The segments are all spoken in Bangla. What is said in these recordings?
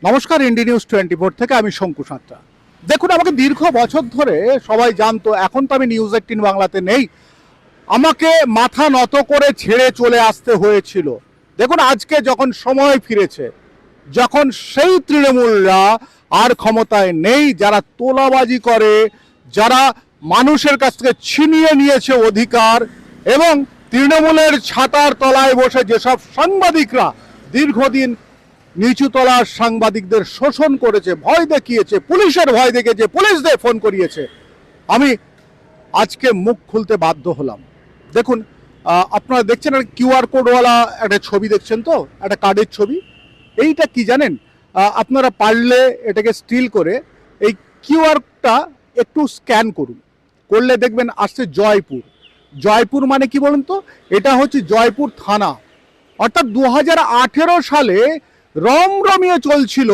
নমস্কার, ইন্ডি নিউজ 24 থেকে আমি শঙ্কু সাঁতরা। দেখুন, আমাকে দীর্ঘ বছর ধরে সবাই জানতো, এখন তো আমি নিউজ 18 বাংলাতে নেই, আমাকে মাথা নত করে ছেড়ে চলে আসতে হয়েছিল। দেখুন, আজকে যখন সময় ফিরেছে, যখন সেই তৃণমূলরা আর ক্ষমতায় নেই, যারা তোলাবাজি করে, যারা মানুষের কাছ থেকে ছিনিয়ে নিয়েছে অধিকার, এবং তৃণমূলের ছাতার তলায় বসে যেসব সাংবাদিকরা দীর্ঘদিন নিচুতলার সাংবাদিকদের শোষণ করেছে, ভয় দেখিয়েছে, পুলিশের ভয় দেখিয়েছে, পুলিশদের ফোন করিয়েছে, আমি আজকে মুখ খুলতে বাধ্য হলাম। দেখুন, আপনারা দেখছেন একটা কিউআর কোডওয়ালা একটা ছবি দেখছেন, তো একটা কার্ডের ছবি। এইটা কি জানেন? আপনারা পারলে এটাকে স্টিল করে এই কিউআরটা একটু স্ক্যান করুন, করলে দেখবেন আসছে জয়পুর। জয়পুর মানে কি বলুন তো? এটা হচ্ছে জয়পুর থানা। অর্থাৎ 2018 সালে রমরমিয়ে চলছিল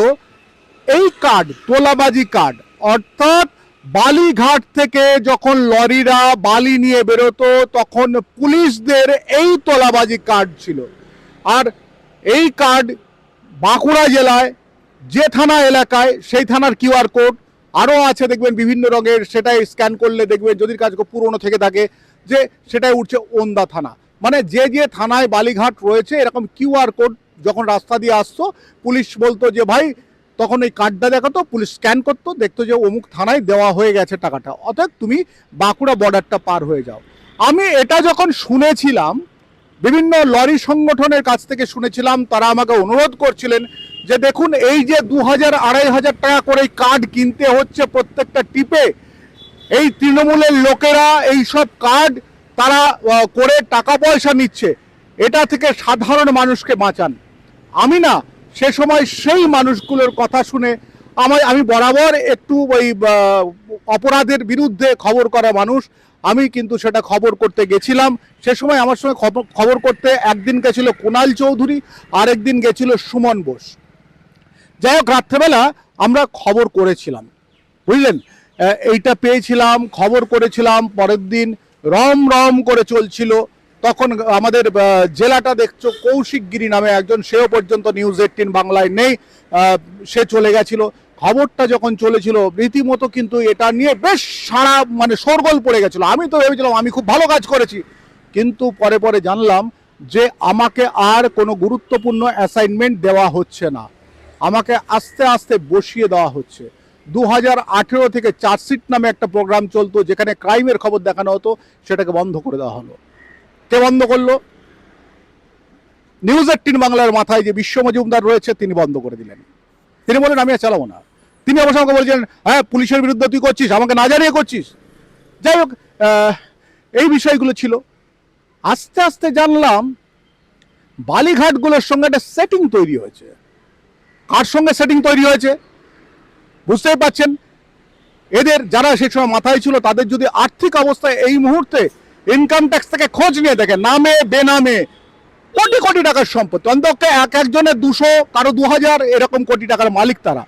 এই কার্ড, তোলাবাজি কার্ড। অর্থাৎ বালিঘাট থেকে যখন লরিরা বালি নিয়ে বেরোতো, তখন পুলিশদের এই তোলাবাজি কার্ড ছিল। আর এই কার্ড বাঁকুড়া জেলায় যে থানা এলাকায়, সেই থানার কিউআর কোড আরও আছে, দেখবেন বিভিন্ন রঙের। সেটাই স্ক্যান করলে দেখবেন, যদি কাজ পুরনো থেকে থাকে, যে সেটাই উঠছে ওন্দা থানা। মানে যে যে থানায় বালিঘাট রয়েছে, এরকম কিউআর কোড যখন রাস্তা দিয়ে আসতো, পুলিশ বলতো যে ভাই, তখন এই কার্ডটা দেখাতো, পুলিশ স্ক্যান করতো, দেখতো যে অমুক থানায় দেওয়া হয়ে গেছে টাকাটা, অর্থাৎ তুমি বাঁকুড়া বর্ডারটা পার হয়ে যাও। আমি এটা যখন শুনেছিলাম, বিভিন্ন লরি সংগঠনের কাছ থেকে শুনেছিলাম, তারা আমাকে অনুরোধ করছিলেন যে দেখুন, এই যে 2000-2500 টাকা করে কার্ড কিনতে হচ্ছে প্রত্যেকটা টিপে, এই তৃণমূলের লোকেরা এই সব কার্ড তারা করে টাকা পয়সা নিচ্ছে, এটা থেকে সাধারণ মানুষকে বাঁচান। আমি না সে সময় সেই মানুষগুলোর কথা শুনে আমি বরাবর একটু ওই অপরাধের বিরুদ্ধে খবর করা মানুষ, আমি কিন্তু সেটা খবর করতে গেছিলাম। সে সময় আমার সঙ্গে খবর করতে একদিন গেছিল কুণাল চৌধুরী, আর একদিন গেছিল সুমন বোস। যাই হোক, রাত্রেবেলা আমরা খবর করেছিলাম, বুঝলেন, এইটা পেয়েছিলাম, খবর করেছিলাম। পরের দিন রম রম করে চলছিল। তখন আমাদের জেলাটা দেখছো, কৌশিক গিরি নামে একজন, সেও পর্যন্ত নিউজ 18 বাংলায় নেই, সে চলে গেছিল। খবরটা যখন চলেছিল রীতিমতো, কিন্তু এটা নিয়ে বেশ সারা মানে শোরগোল পড়ে গেছিল। আমি তো ভেবেছিলাম আমি খুব ভালো কাজ করেছি, কিন্তু পরে পরে জানলাম যে আমাকে আর কোনো গুরুত্বপূর্ণ অ্যাসাইনমেন্ট দেওয়া হচ্ছে না, আমাকে আস্তে আস্তে বসিয়ে দেওয়া হচ্ছে। 2018 থেকে চার্জশিট নামে একটা প্রোগ্রাম চলতো, যেখানে ক্রাইমের খবর দেখানো হতো, সেটাকে বন্ধ করে দেওয়া হলো। কে বন্ধ করলো? নিউজ 18 বাংলার মাথায় যে বিশ্ব মজুমদার রয়েছে, তিনি বন্ধ করে দিলেন। তিনি বলেন আমি আর চালাবো না। তিনি অবশ্য আমাকে বলছেন, হ্যাঁ পুলিশের বিরুদ্ধে তুই করছিস, আমাকে না জানিয়ে করছিস। যাই হোক, এই বিষয়গুলো ছিল। আস্তে আস্তে জানলাম বালিঘাটগুলোর সঙ্গে একটা সেটিং তৈরি হয়েছে। কার সঙ্গে সেটিং তৈরি হয়েছে বুঝতেই পারছেন। এদের যারা সেই সময় মাথায় ছিল, তাদের যদি আর্থিক অবস্থায় এই মুহূর্তে ইনকাম ট্যাক্স থেকে খোঁজ নিয়ে দেখে, নামে বেনামে কোটি কোটি টাকার সম্পত্তি, অন্তত একজনের 200, কারো 2000, এরকম কোটি টাকার মালিক তারা।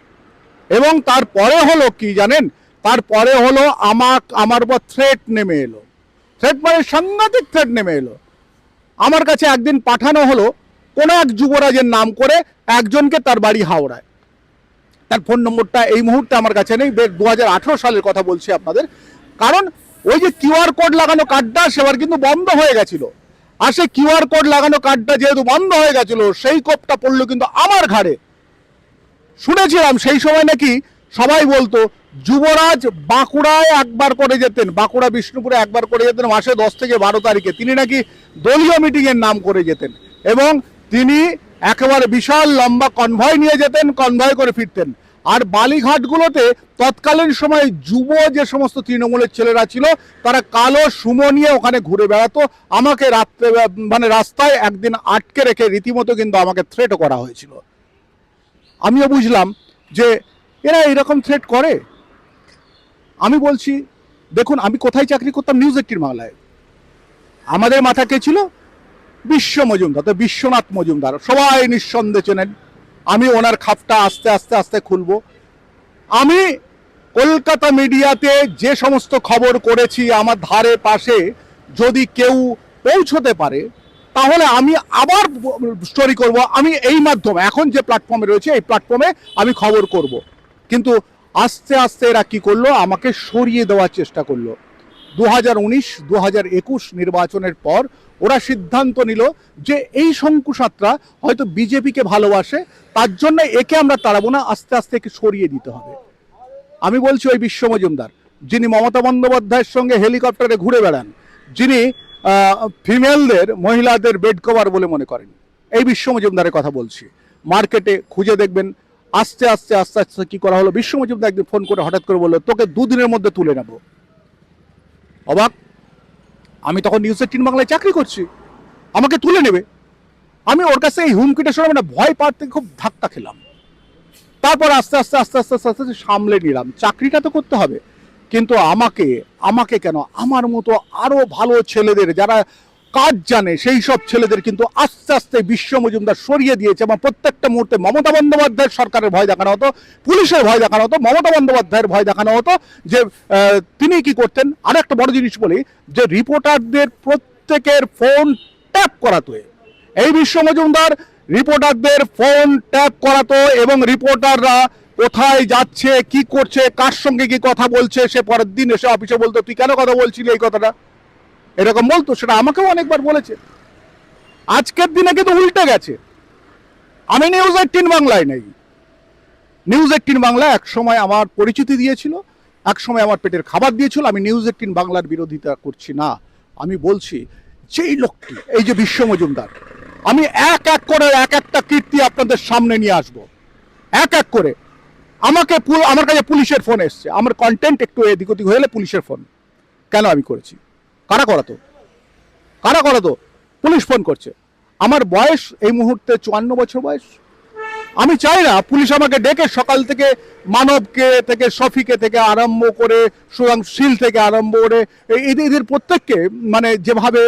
এবং তারপরে হলো কি জানেন? তারপরে হলো আমার উপর থ্রেট নেমে এলো। থ্রেট মানে সাংঘাতিক থ্রেট নেমে এলো। আমার কাছে একদিন পাঠানো হলো কোনো এক যুবরাজের নাম করে, একজনকে, তার বাড়ি হাওড়ায়। তার ফোন নম্বরটা এই মুহূর্তে আমার কাছে নেই, 2018 সালের কথা বলছি আপনাদের। কারণ ওই যে কিউআর কোড লাগানো কার্ডটা, সেবার কিন্তু বন্ধ হয়ে গেছিল। আর সেই কিউআর কোড লাগানো কার্ডটা যেহেতু বন্ধ হয়ে গেছিল, সেই কোপটা পড়লো কিন্তু আমার ঘাড়ে। শুনেছিলাম সেই সময় নাকি সবাই বলতো যুবরাজ বাঁকুড়ায় একবার করে যেতেন, বাঁকুড়া বিষ্ণুপুরে একবার করে যেতেন মাসে 10 থেকে 12 তারিখে। তিনি নাকি দলীয় মিটিংয়ের নাম করে যেতেন, এবং তিনি একেবারে বিশাল লম্বা কনভয় নিয়ে যেতেন, কনভয় করে ফিরতেন। আর বালিঘাটগুলোতে তৎকালীন সময় যুব যে সমস্ত তৃণমূলের ছেলেরা ছিল, তারা কালো সুমো নিয়ে ওখানে ঘুরে বেড়াতো। আমাকে রাত্রে মানে রাস্তায় একদিন আটকে রেখে রীতিমতো কিন্তু আমাকে থ্রেটও করা হয়েছিল। আমিও বুঝলাম যে এরা এরকম থ্রেট করে। আমি বলছি, দেখুন আমি কোথায় চাকরি করতাম? নিউজ 18 বাংলায়। আমাদের মাথা কে ছিল? বিশ্ব মজুমদার, তো বিশ্বনাথ মজুমদার সবাই নিঃসন্দেহে চেনেন। আমি ওনার খাপটা আস্তে আস্তে আস্তে খুলব। আমি কলকাতা মিডিয়াতে যে সমস্ত খবর করেছি, আমার ধারে পাশে যদি কেউ পৌঁছতে পারে, তাহলে আমি আবার স্টোরি করব, আমি এই মাধ্যমে এখন যে প্ল্যাটফর্মে রয়েছে এই প্ল্যাটফর্মে আমি খবর করব। কিন্তু আস্তে আস্তে এরা কি করলো, আমাকে সরিয়ে দেওয়ার চেষ্টা করলো। 2019 2021 নির্বাচনের পর ওরা সিদ্ধান্ত নিল যে এই শঙ্কুসাত্রা হয়তো বিজেপিকে ভালোবাসে, তার জন্য একে আমরা তাড়াবো না, আস্তে আস্তে একে সরিয়ে দিতে হবে। আমি বলছি ওই বিশ্ব মজুমদার, যিনি মমতা বন্দ্যোপাধ্যায়ের সঙ্গে হেলিকপ্টারে ঘুরে বেড়ান, যিনি ফিমেলদের মহিলাদের বেড কভার বলে মনে করেন, এই বিশ্ব মজুমদারের কথা বলছি। মার্কেটে খুঁজে দেখবেন আস্তে আস্তে আস্তে আস্তে কি করা হলো, বিশ্ব মজুমদার একদিন ফোন করে হঠাৎ করে বললো তোকে 2 দিনের মধ্যে তুলে নেব। অবাক! আমি তখন নিউজ 18 বাংলায় চাকরি করছি, আমাকে তুলে নেবে, আমি ওর কাছে এই হুমকিটা শুনে মানে ভয় পাওয়ার থেকে খুব ধাক্কা খেলাম। তারপর আস্তে আস্তে আস্তে আস্তে আস্তে আস্তে সামলে নিলাম, চাকরিটা তো করতে হবে। কিন্তু আমাকে কেন, আমার মতো আরো ভালো ছেলেদের যারা কাজ জানে সেই সব ছেলেদের কিন্তু আস্তে আস্তে বিশ্ব মজুমদার সরিয়ে দিয়েছে। এবং প্রত্যেকটা মুহূর্তে মমতা বন্দ্যোপাধ্যায়ের সরকারের ভয় দেখানো হতো, পুলিশের ভয় দেখানো হতো, মমতা বন্দ্যোপাধ্যায়ের ভয় দেখানো হতো যে তিনি কি করতেন। আর একটা বড় জিনিস বলি, যে রিপোর্টারদের প্রত্যেকের ফোন ট্যাপ করাতো এই বিশ্ব মজুমদার, রিপোর্টারদের ফোন ট্যাপ করাতো এবং রিপোর্টাররা কোথায় যাচ্ছে, কি করছে, কার সঙ্গে কি কথা বলছে, সে পরের দিন এসে অফিসে বলতো তুই কেন কথা বলছিলি এই কথাটা, এরকম বলতো। সেটা আমাকেও অনেকবার বলেছে। আজকের দিনে কিন্তু উল্টে গেছে। আমি নিউজ 18 বাংলায় নেই। নিউজ 18 বাংলা এক সময় আমার পরিচিতি দিয়েছিল, এক সময় আমার পেটের খাবার দিয়েছিল। আমি নিউজ 18 বাংলার বিরোধিতা করছি না, আমি বলছি যেই লোকটি, এই যে বিশ্ব মজুমদার, আমি এক এক করে এক একটা কীর্তি আপনাদের সামনে নিয়ে আসবো এক এক করে। আমার কাছে পুলিশের ফোন এসছে, আমার কন্টেন্ট একটু এদিক ওদিক হলে পুলিশের ফোন। কেন আমি করেছি? কারা করাতো? পুলিশ ফোন করছে। আমার বয়স এই মুহূর্তে 54 বছর বয়স। আমি চাই না পুলিশ আমাকে ডেকে সকাল থেকে মানবকে থেকে শফিকে থেকে আরম্ভ করে সুরাংশীল থেকে আরম্ভ করে এদের প্রত্যেককে মানে যেভাবে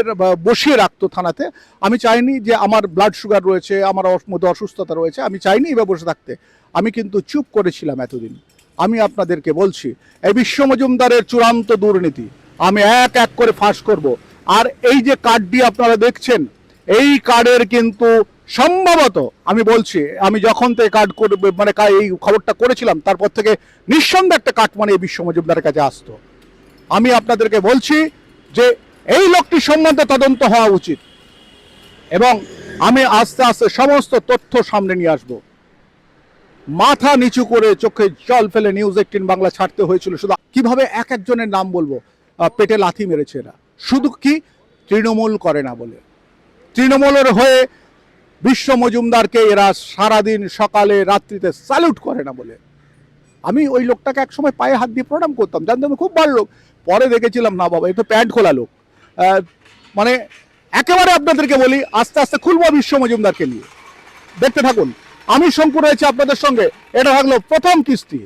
বসিয়ে রাখতো থানাতে। আমি চাইনি যে আমার ব্লাড সুগার রয়েছে, আমার মধ্যে অসুস্থতা রয়েছে, আমি চাইনি এভাবে বসে থাকতে। আমি কিন্তু চুপ করেছিলাম এতদিন। আমি আপনাদেরকে বলছি এই বিশ্ব মজুমদারের চূড়ান্ত দুর্নীতি আমি এক এক করে ফাঁস করব। আর এই যে কার্ডটি আপনারা দেখছেন, এই কার্ডের কিন্তু সম্ভবত, আমি বলছি, আমি যখন থেকে কার্ড করবে মানে এই খবরটা করেছিলাম তারপর থেকে নিঃসন্দেহে একটা কাট মানে এই বিশ্ব মজুমদারের কাছে আসতো। আমি আপনাদেরকে বলছি যে এই লোকটি সম্বন্ধে তদন্ত হওয়া উচিত এবং আমি আস্তে আস্তে সমস্ত তথ্য সামনে নিয়ে আসব। মাথা নিচু করে চোখে জল ফেলে নিউজ 18 বাংলা ছাড়তে হয়েছিল। শুধু কিভাবে এক একজনের নাম বলবো, পেটে লাথি মেরেছে এরা, শুধু কি তৃণমূল করে না বলে। তৃণমূলের হয়ে বিশ্ব মজুমদারকে এরা সারাদিন সকালে রাত্রিতে স্যালুট করে না বলে। আমি ওই লোকটাকে একসময় পায়ে হাত দিয়ে প্রণাম করতাম, জানতাম খুব ভালো লোক। পরে দেখেছিলাম না বাবা, এটা প্যান্ট খোলা লোক। মানে একেবারে আপনাদেরকে বলি আস্তে আস্তে খুলবো বিশ্ব মজুমদারকে নিয়ে, দেখতে থাকুন। আমি শঙ্কু রয়েছে আপনাদের সঙ্গে, এটা থাকলো প্রথম কিস্তি।